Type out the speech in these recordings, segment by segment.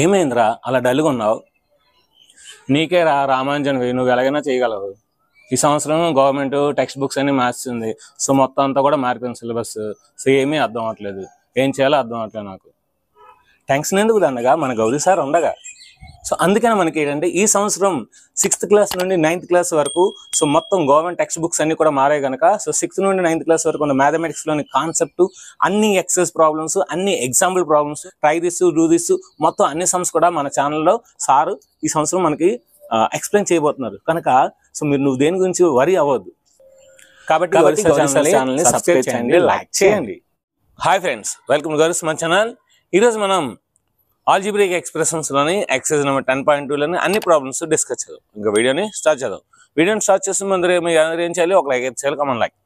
ఏమైందిరా అలా డల్గా ఉన్నావు? నీకే రామాంజన్ నువ్వు ఎలాగైనా చేయగలవు. ఈ సంవత్సరం గవర్నమెంట్ టెక్స్ట్ బుక్స్ అన్ని మార్చింది. సో మొత్తం అంతా కూడా మారిపోయింది సిలబస్. సో ఏమీ అర్థం అవ్వట్లేదు, ఏం చేయాలో అర్థం అవ్వట్లేదు నాకు. టెన్షన్ ఎందుకు దండగా, మన గౌరీ సార్ ఉండగా. సో అందుకని మనకి ఏంటంటే ఈ సంవత్సరం 6th క్లాస్ నుండి 9th క్లాస్ వరకు సో మొత్తం గవర్నమెంట్ టెక్స్ట్ బుక్స్ అన్ని కూడా మారాయి కనుక సో 6th నుండి 9th క్లాస్ వరకు ఉన్న మ్యాథమెటిక్స్లోని కాన్సెప్ట్, అన్ని ఎక్సైజ్ ప్రాబ్లమ్స్, అన్ని example problems, try this do this మొత్తం అన్ని సమ్స్ కూడా మన ఛానల్లో సారు ఈ సంవత్సరం మనకి ఎక్స్ప్లెయిన్ చేయబోతున్నారు కనుక సో నువ్వు దేని గురించి వరి అవ్వద్దు. కాబట్టి ఛానల్ని సబ్స్క్రైబ్ చేయండి, లైక్ చేయండి. Hi friends, welcome to Gauri channel. ఈరోజు మనం ఆల్జీబ్రిక్ ఎక్స్ప్రెషన్స్లోని ఎక్సైజ్ నెంబర్ 10.2లోని అన్ని ప్రాబ్లమ్స్ డిస్కస్ చేద్దాం. ఇంకా వీడియోని స్టార్ట్ చేద్దాం. వీడియోని స్టార్ట్ చేసిన ముందు మీరు ఏం చేయాలి, ఒక లైక్ అయితే చేయాలి, come on like.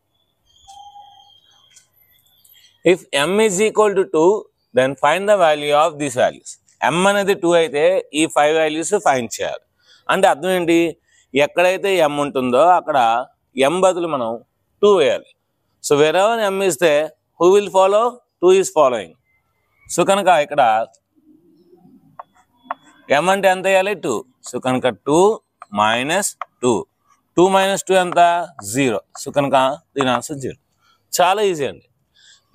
If m is equal to 2 then find the value of these values. m అనేది 2 అయితే ఈ 5 వాల్యూస్ ఫైండ్ చేయాలి. అంటే అర్థం ఏంటి, ఎక్కడైతే m ఉంటుందో అక్కడ m బదులు మనం 2 వేయాలి. So wherever m is there, who will follow? 2 is following. So కనుక ఇక్కడ m అంటే ఎంత వేయాలి? 2. సో కనుక 2 minus 2. 2 minus 2 ఎంత? 0. సో కనుక దీని ఆన్సర్ 0. చాలా ఈజీ అండి.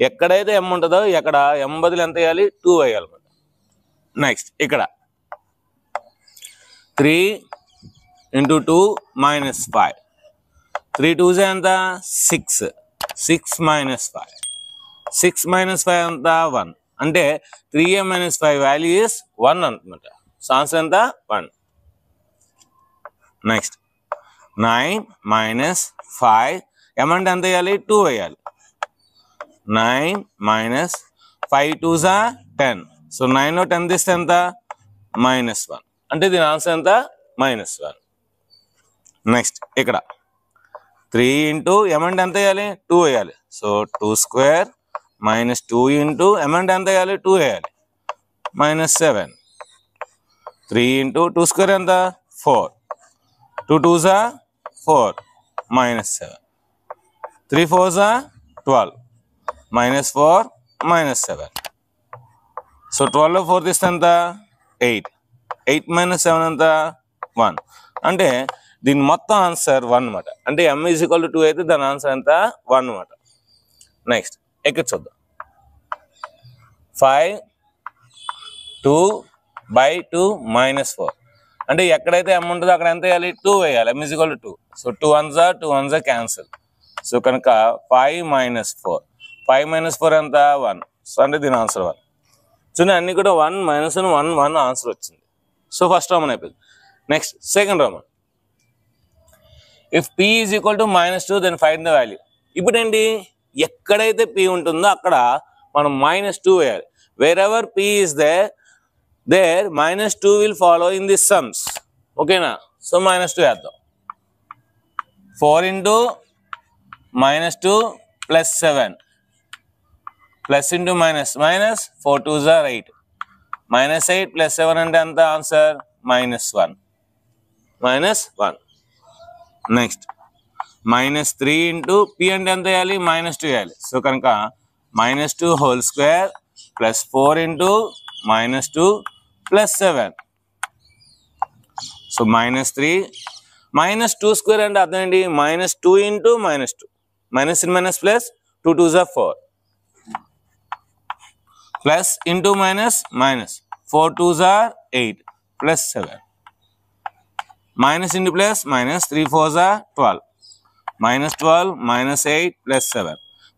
ఎక్కడైతే m ఉంటుందో ఎక్కడ m బదులు ఎంత వేయాలి? 2 వేయాలి. నెక్స్ట్ ఇక్కడ 3 into 2 minus 5. 3 2s ఎంత? 6. 6 minus 5. 6 minus 5 ఎంత? 1. అంటే 3a minus 5 వాల్యూ ఇస్ 1 అనమాట. సో ఆన్సర్ ఎంత? 1. Next 9 minus 5. m అంటే ఎంత వేయాలి? 2 వేయాలి. 9 minus 5 2s 10. సో 9లో 10 తీస్తే ఎంత? -1. అంటే దీని ఆన్సర్ ఎంత? -1. నెక్స్ట్ ఇక్కడ 3 into m అంటే ఎంత వేయాలి? 2 వేయాలి. So 2 square minus 2 into m అంటే ఎంత వేయాలి? 2 వేయాలి. -7. 3 into 2 square ఎంత? 4. 2 2s 4. -7. 3 4s 12. -4 -7. సో 12లో 4 తీస్తే ఎంత? 8. 8 minus 7 ఎంత? 1. అంటే దీని మొత్తం ఆన్సర్ 1 అనమాట. అంటే m is equal to 2 అయితే దాని ఆన్సర్ ఎంత? 1 అనమాట. నెక్స్ట్ ఇక్కడ చూద్దాం. 5 2/2 -4. అంటే ఎక్కడైతే m ఉంటుందో అక్కడ ఎంత వేయాలి? 2 వేయాలి. m is equal to 2. So 2 1s cancel. So కనుక 5 minus 4. 5 minus 4 ఎంత? 1. సో అంటే దీని ఆన్సర్ 1. చూడండి అన్ని కూడా 1 -1 1 ఆన్సర్ వచ్చింది. సో ఫస్ట్ రోమన్ అయిపోయింది. Next second Roman. If p is equal to -2 then find the value. ఇప్పుడు ఏంటి, ఎక్కడైతే p ఉంటుందో అక్కడ మనం -2 వేయాలి. wherever p is there -2 will follow in this sums. ఓకేనా? సో -2 వేద్దాం. 4 into -2 plus 7 plus into minus 4 2s 8. -8 plus 7 అంటే ఎంత ఆన్సర్? -1. నెక్స్ట్ -3 into p అంటే ఎంత వేయాలి? -2 వేయాలి. సో కనుక -2 whole square plus 4 into -2 plus 7. So -3 -2 square అంటే అర్థం ఏంటి? -2 into -2. minus in minus plus 2 2s 4. plus into minus 4 2s 8 plus 7. minus into plus -3 4s 12. -12 -8 plus 7.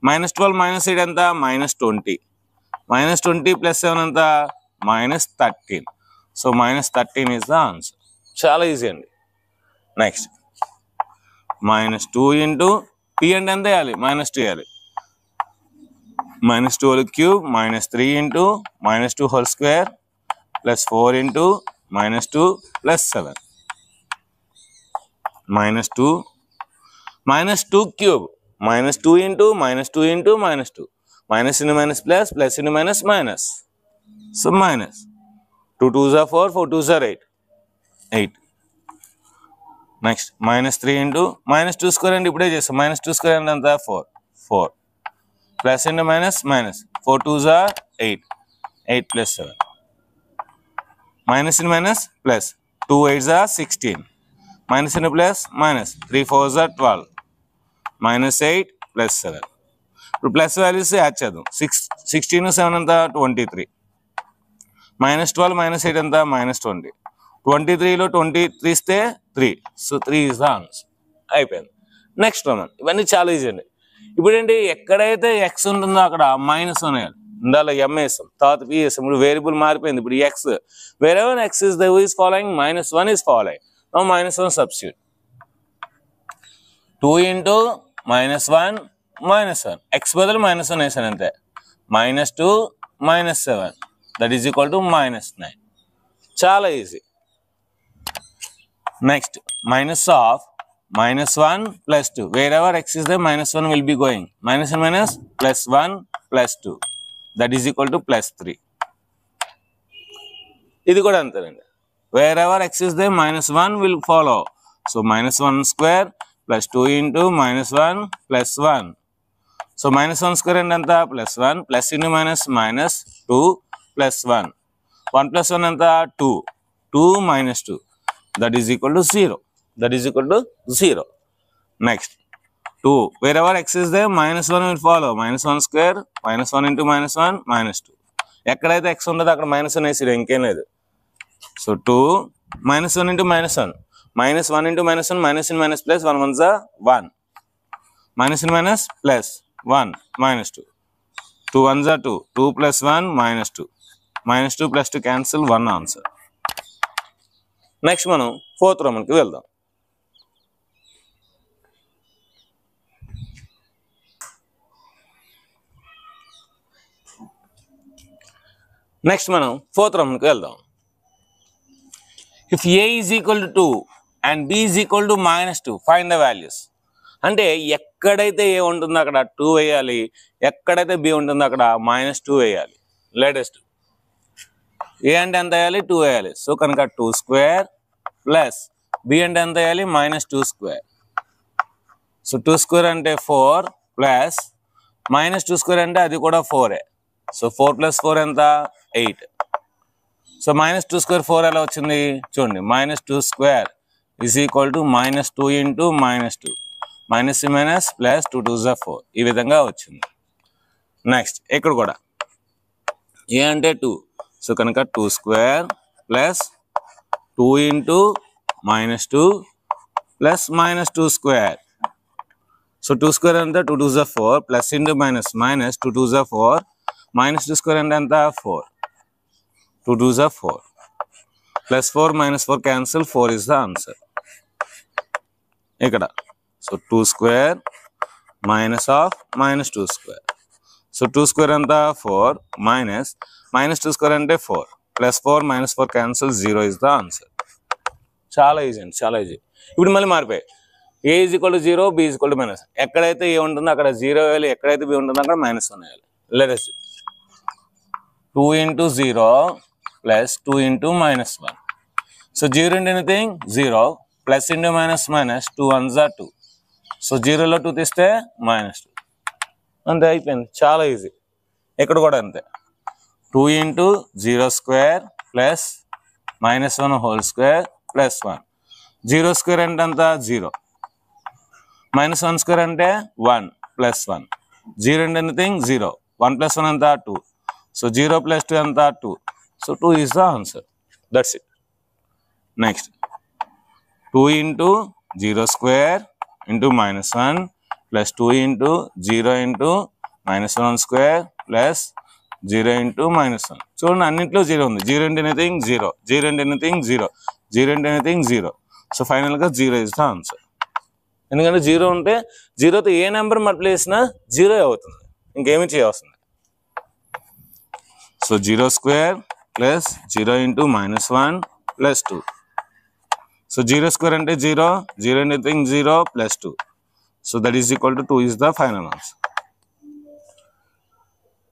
-12 -8 ఎంత? -20. -20 plus 7 ఎంత? -13. So -13 is the answer. చాలా ఈజీ అండి. నెక్స్ట్ -2 into p అంటే ఎంత వేయాలి? -2 వేయాలి. -2 whole cube -3 into -2 whole square plus 4 into -2 plus 7. -2 cube -2 into -2 into -2. minus into minus plus into minus. So minus 2 2s 4 4 2s 8. Next -3 into -2 square అంటే ఇప్పుడే చేస్తాం. -2 square అంటే ఎంత? 4. Plus into minus 4 2s 8 plus 7. minus in minus plus 2 8s are 16 minus in plus minus 3 4s are 12 minus 8 plus 7 ఇప్పుడు plus values add చేద్దాం 16 7 ఎంత 23 minus 12 minus 8 ఎంత minus 20 23లో 23 ఇస్తే 3 సో 3 is the answer అయిపోయింది నెక్స్ట్ వన్ ఇవన్నీ చాలా easy అండి ఇప్పుడు ఏంటి ఎక్కడైతే ఎక్స్ ఉంటుందో అక్కడ మైనస్ అనేయాలి ఇందాలో ఎం వేసాం తర్వాత పి వేసాం ఇప్పుడు వేరియబుల్ మారిపోయింది ఇప్పుడు X wherever x is there is following -1 is following now -1 substitute 2 into -1 -1 x బదులు -1 వేసాను అంతే -2 -7 that is equal to -9 చాలా easy next minus of -1 plus 2 wherever x is there -1 will be going minus and minus plus 1 plus 2 that is equal to plus 3 ఇది కూడా అంతేనండి wherever x is there -1 will follow so -1 square plus 2 into -1 plus 1 so -1 square and anta plus 1 plus into minus minus 2 plus 1 1 plus 1 anta 2 2 minus 2 that is equal to 0 that is equal to 0 next 2 wherever x is there -1 will follow -1 square -1 into -1 -2 ఎక్కడైతే x ఉండదో అక్కడ -1 వేసిరు ఇంకేం లేదు so 2 -1 into -1 -1 into -1 minus in minus plus 1 1s are 1 minus in minus plus 1 -2 2 1s are 2 2 plus 1 -2 -2 plus 2 cancel 1 answer next మనం fourth రోమన్కి వెళ్దాం next మనం fourth రోమన్కి వెళ్దాం if a is equal to 2 and b is equal to -2 find the values అంటే ఎక్కడైతే a ఉంటుందో అక్కడ 2 వేయాలి ఎక్కడైతే b ఉంటుందో అక్కడ -2 వేయాలి లేటెస్ట్ a అంటే ఎంత వేయాలి 2 వేయాలి సో కనుక 2 స్క్వేర్ ప్లస్ b అంటే ఎంత వేయాలి -2 స్క్వేర్ సో 2 స్క్వేర్ అంటే 4 ప్లస్ -2 స్క్వేర్ అంటే అది కూడా 4ఏ సో 4 plus 4 ఎంత 8 సో -2 స్క్వేర్ 4 ఎలా వచ్చింది చూడండి -2 square is equal to -2 into -2 minus minus plus 2 2s are 4 ఈ విధంగా వచ్చింది నెక్స్ట్ ఇక్కడ కూడా ఏ అంటే 2 సో కనుక 2 square plus 2 into -2 plus -2 square so 2 square అంటే 2 2s are 4 plus into minus minus 2 2s are 4 -2 square అంటే ఎంత 4 2 2s are 4 plus 4 minus 4 cancel 4 is the answer ikkada so 2 square minus of -2 square so 2 square anta 4 minus -2 square ante 4 plus 4 minus 4 cancel 0 is the answer chaala easy andi chaala easy ippudu malli maaripoyi a is equal to 0 b is equal to minus ekkadaithe a untundo akkada 0 veyali ekkadaithe b untundo akkada -1 veyali let us see 2 into 0 plus 2 into -1 so 0 into anything 0 plus into minus minus 2 1s are 2 so 0 లో 2 తీస్తే -2 అంతే అయిపోయింది చాలా easy ఇక్కడ కూడా అంతే 2 into 0 square plus -1 whole square plus 1 0 square అంటే అంత 0 -1 స్క్వేర్ అంటే 1 ప్లస్ 1 0 into anything 0 1 plus 1 అంత 2 so 0 plus 2 anta 2 so 2 is the answer that's it next 2 into 0 square into -1 plus 2 into 0 into -1 square plus 0 into -1 చూడండి అన్నింటిలో 0 ఉంది 0 into anything 0 0 into anything 0 0 into anything 0 so final గా 0 is the answer ఎందుకంటే 0 ఉంటే 0 తో ఏ number multiply చేసినా 0 అవుతుంది ఇంకేమీ చేయవలసింది so 0 square plus 0 into -1 plus 2 so 0 square ante 0 0 into anything 0 plus 2 so that is equal to 2 is the final answer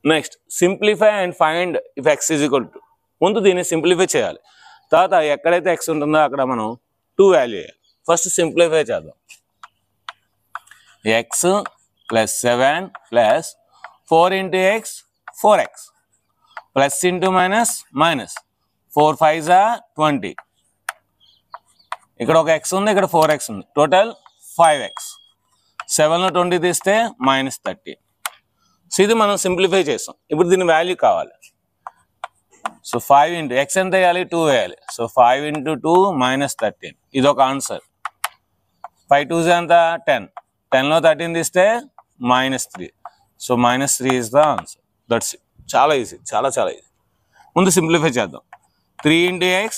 next simplify and find if x is equal to ముందు దీన్ని simplify చేయాలి తర్వాత ఎక్కడైతే x ఉంటుందో అక్కడ మనం 2 value వేయాలి first simplify చేద్దాం x plus 7 plus 4 into x 4x plus into minus minus 4 5 జా 20. ఇక్కడ ఒక x ఉంది, ఇక్కడ 4x ఉంది, టోటల్ 5x. 7లో 20 తీస్తే -30. సో ఇది మనం సింప్లిఫై చేస్తాం. ఇప్పుడు దీని వాల్యూ కావాలి. సో 5 ఇంటూ x ఎంత వేయాలి, 2 వేయాలి. So 5 into 2 -13. ఇది ఒక ఆన్సర్. 5 2 ఎంత 10. 10లో 13 తీస్తే -3. So -3 is the answer. That's it. చాలా ఈజీ, చాలా చాలా ఈజీ. ముందు సింప్లిఫై చేద్దాం. 3 into x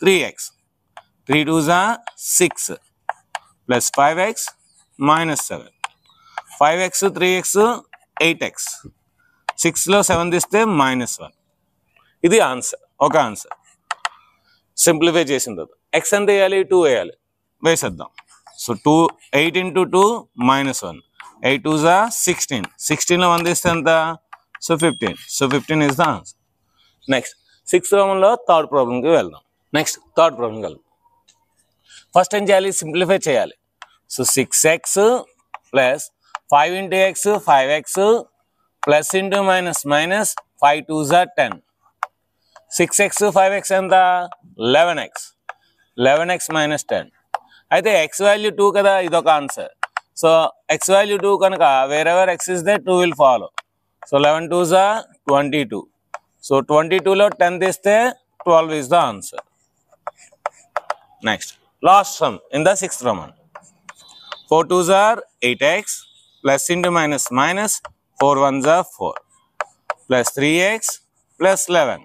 3x. 3 2 6 plus 5x -7. 5x 3x 8x. 6లో 7 తీస్తే -1. ఇది ఆన్సర్, ఒక ఆన్సర్. సింప్లిఫై చేసిన తర్వాత x ఎంత వేయాలి, 2 వేయాలి. వేసేద్దాం. So 8 into 2 -1. 8 2 16. 16లో 1 తీస్తే ఎంత, so 15. So 15 is the answer. Next 6th ప్రాబ్లంలో థర్డ్ ప్రాబ్లంకి వెళ్దాం. నెక్స్ట్ థర్డ్ ప్రాబ్లంకి వెళ్దాం. ఫస్ట్ ఏం చేయాలి, సింప్లిఫై చేయాలి. So 6x plus 5 into x 5x plus into minus 5 2 10. 6x 5x ఎంత 11x. 11x -10. అయితే x వాల్యూ 2 కదా, ఇదొక ఆన్సర్. సో x వాల్యూ 2 కనుక wherever x is there 2 will follow. So 11 2 22. So 22లో 10 తీస్తే 12 is the answer. Next, last sum in the 6th Roman. 4 2s are 8x plus into minus 4 1s are 4 plus 3x plus 11.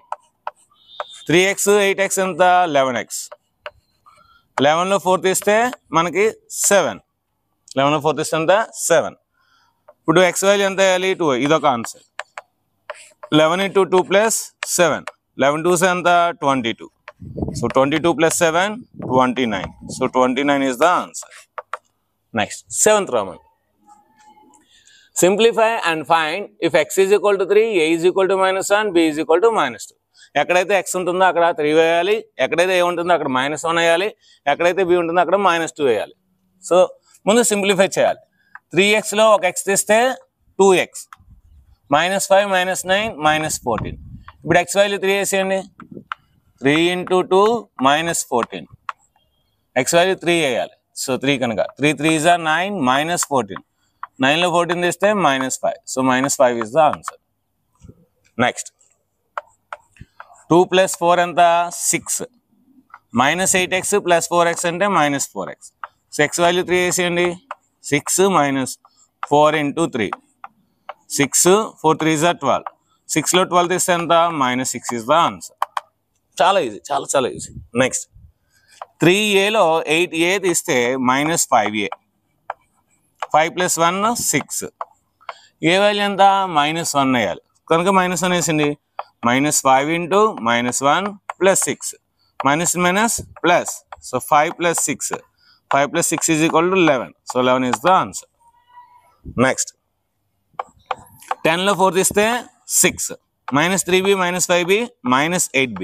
3x 8x ఎంత 11x. 11లో 4 తీస్తే మనకి 7. 11లో 4 తీస్తే ఎంత 7. ఇప్పుడు x value ఎంత వేయాలి, 2. ఇదొక ఆన్సర్. 11 into 2 plus 7. 11 2s ఎంత 22. So 22 plus 7 29. So 29 is the answer. Next, 7th Roman. Simplify and find if x is equal to 3, a is equal to -1, b is equal to -2. ఎక్కడైతే x ఉంటుందో అక్కడ 3 వేయాలి, ఎక్కడైతే a ఉంటుందో అక్కడ -1 వేయాలి, ఎక్కడైతే b ఉంటుందో అక్కడ -2 వేయాలి. సో ముందు సింప్లిఫై చేయాలి. 3xలో ఒక x తీస్తే 2x. -5 -9 -14. ఇప్పుడు x వాల్యూ 3 వేసేయండి. 3 into 2 -14. x వాల్యూ 3 వేయాలి. సో 3 కనుక 3 3s are 9 -14. 9లో 14 తీస్తే -5. So -5 is the answer. Next 2 + 4 ఎంత 6. -8x + 4x అంటే -4x. సో x వాల్యూ 3 వేసేయండి. 6 - 4 into 3. 6 4 3s are 12. 6లో 12 తీస్తే ఎంత -6 is the answer. చాలా ఈజీ, చాలా చాలా ఈజీ. నెక్స్ట్ 3aలో 8a తీస్తే -5a. 5 + 1 6. ఏ వాల్యూ ఎంత -1 వేయాలి కనుక -1 వేసింది. -5 into -1 + 6. -, Plus. So 5 + 6. 5 + 6 is equal to 11. So 11 is the answer. Next 10లో 4 తీస్తే 6. -3b -5b -8b.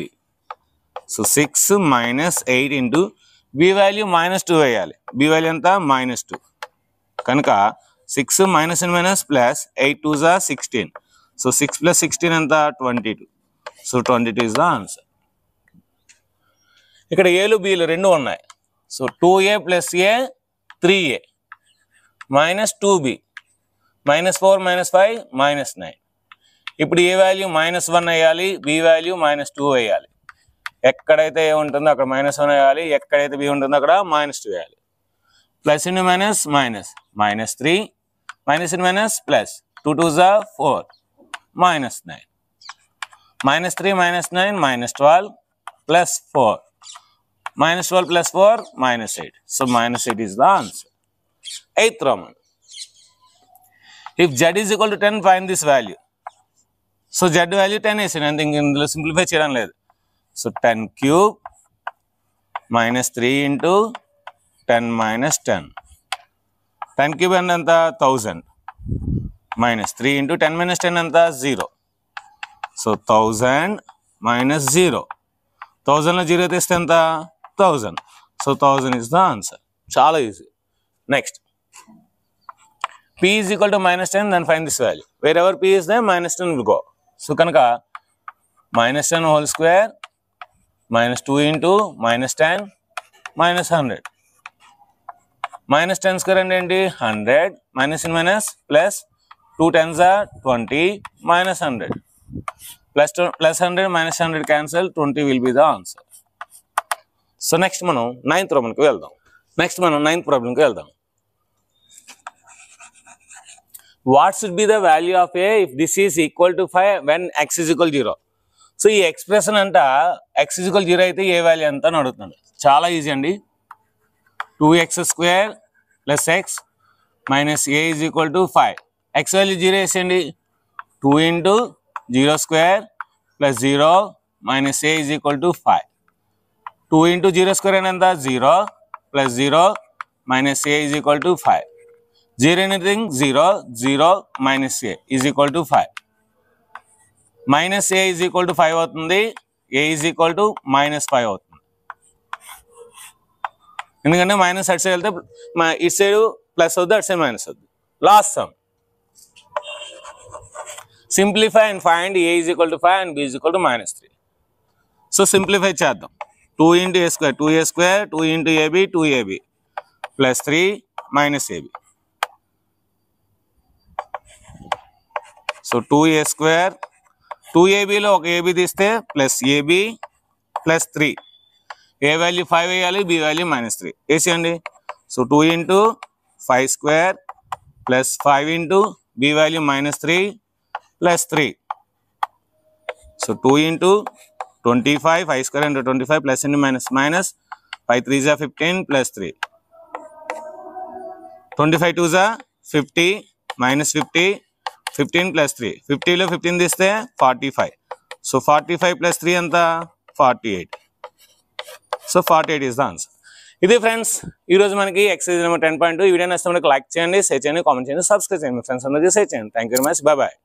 So 6 - 8 into b value -2 వేయాలి. b వాల్యూ ఎంత -2 కనుక 6 - ప్లస్ 8 2s are 16. సో 6 + 16 ఎంత 22. So 22 is the answer. ఇక్కడ ఏలు బీలు రెండు ఉన్నాయి. So 2a + a 3a -2b -4 -5 -9. ఇప్పుడు ఏ వాల్యూ -1 వేయాలి, బి వాల్యూ -2 వేయాలి. ఎక్కడైతే ఏ ఉంటుందో అక్కడ -1 వేయాలి, ఎక్కడైతే బి ఉంటుందో అక్కడ -2 వేయాలి. Plus into minus -3 -, plus 2 2s are 4 -9. -3 -9 -12 plus 4. -12 plus 4 -8. So -8 is the answer. 8th Roman. If z is equal to 10, find this value. So z value 10 is anything in the simplify చేయడం లేదు. So 10 cube -3 into 10 - 10. 10 cube ఎంత 1000 -3 into 10 - 10 ఎంత 0. So 1000 - 0. 1000లో 0 తీస్తే ఎంత 1000. So 1000 is the answer. చాలా easy. Next p is equal to -10, then find this value. Wherever p is there, -10 will go. So కనుక -10 whole square minus 2 into minus 10 minus 100. Minus 10 square and 100 minus in minus plus 2 tens are 20 minus 100 plus 100 minus 100 cancel, 20 will be the answer. So next మనం 9th problem కి వెళ్దాం. Next మనం 9th problem కి వెళ్దాం. What should be the value of a if this is equal to 5 when x is equal to 0? So ఈ expression అంట x is equal to 0 అయితే ఏ value ఎంత అని అడుగుతున్నాడు. చాలా ఈజీ అండి. 2x square plus x minus a is equal to 5. x value 0 వేసేయండి. 2 into 0 square plus 0 minus a is equal to 5. 2 into 0 square and ఎంత 0 plus 0 minus a is equal to 5. 0 anything 0, 0 minus a is equal to 5. Minus a is equal to 5 అవుతుంది. a is equal to minus 5 అవుతుంది. ఎందుకంటే minus అటు side వెళ్తే ఇటు side plus అవుతుంది, అటు side minus అవుతుంది. Last some. Simplify and find a is equal to 5 and b is equal to minus 3. So simplify చేద్దాం. 2 into a square, 2a square, 2 into ab, 2ab plus 3 minus ab. So 2a square, 2abలో ఒక ab తీస్తే plus ab plus 3. A value 5 వేయాలి, b value -3 వేసేయండి. So 2 into 5 square plus 5 into b value -3 plus 3. So 2 into 25, 5 square into 25 plus into minus 5 3s are 15 plus 3. 25 2s are 50 minus 50, 15 plus 3. 50లో 15 తీస్తే 45. So 45 plus 3 ఎంత 48. So 48 is the answer. ఇది friends ఈరోజు మనకి exercise number 10.2. ఈ video నచ్చితే మనకి like చేయండి, share చేయండి, కామెంట్ చేయండి, సబ్స్క్రైబ్ చేయండి. మీ ఫ్రెండ్స్ అందరికీ షేర్ చేయండి. Thank you very much. Bye bye.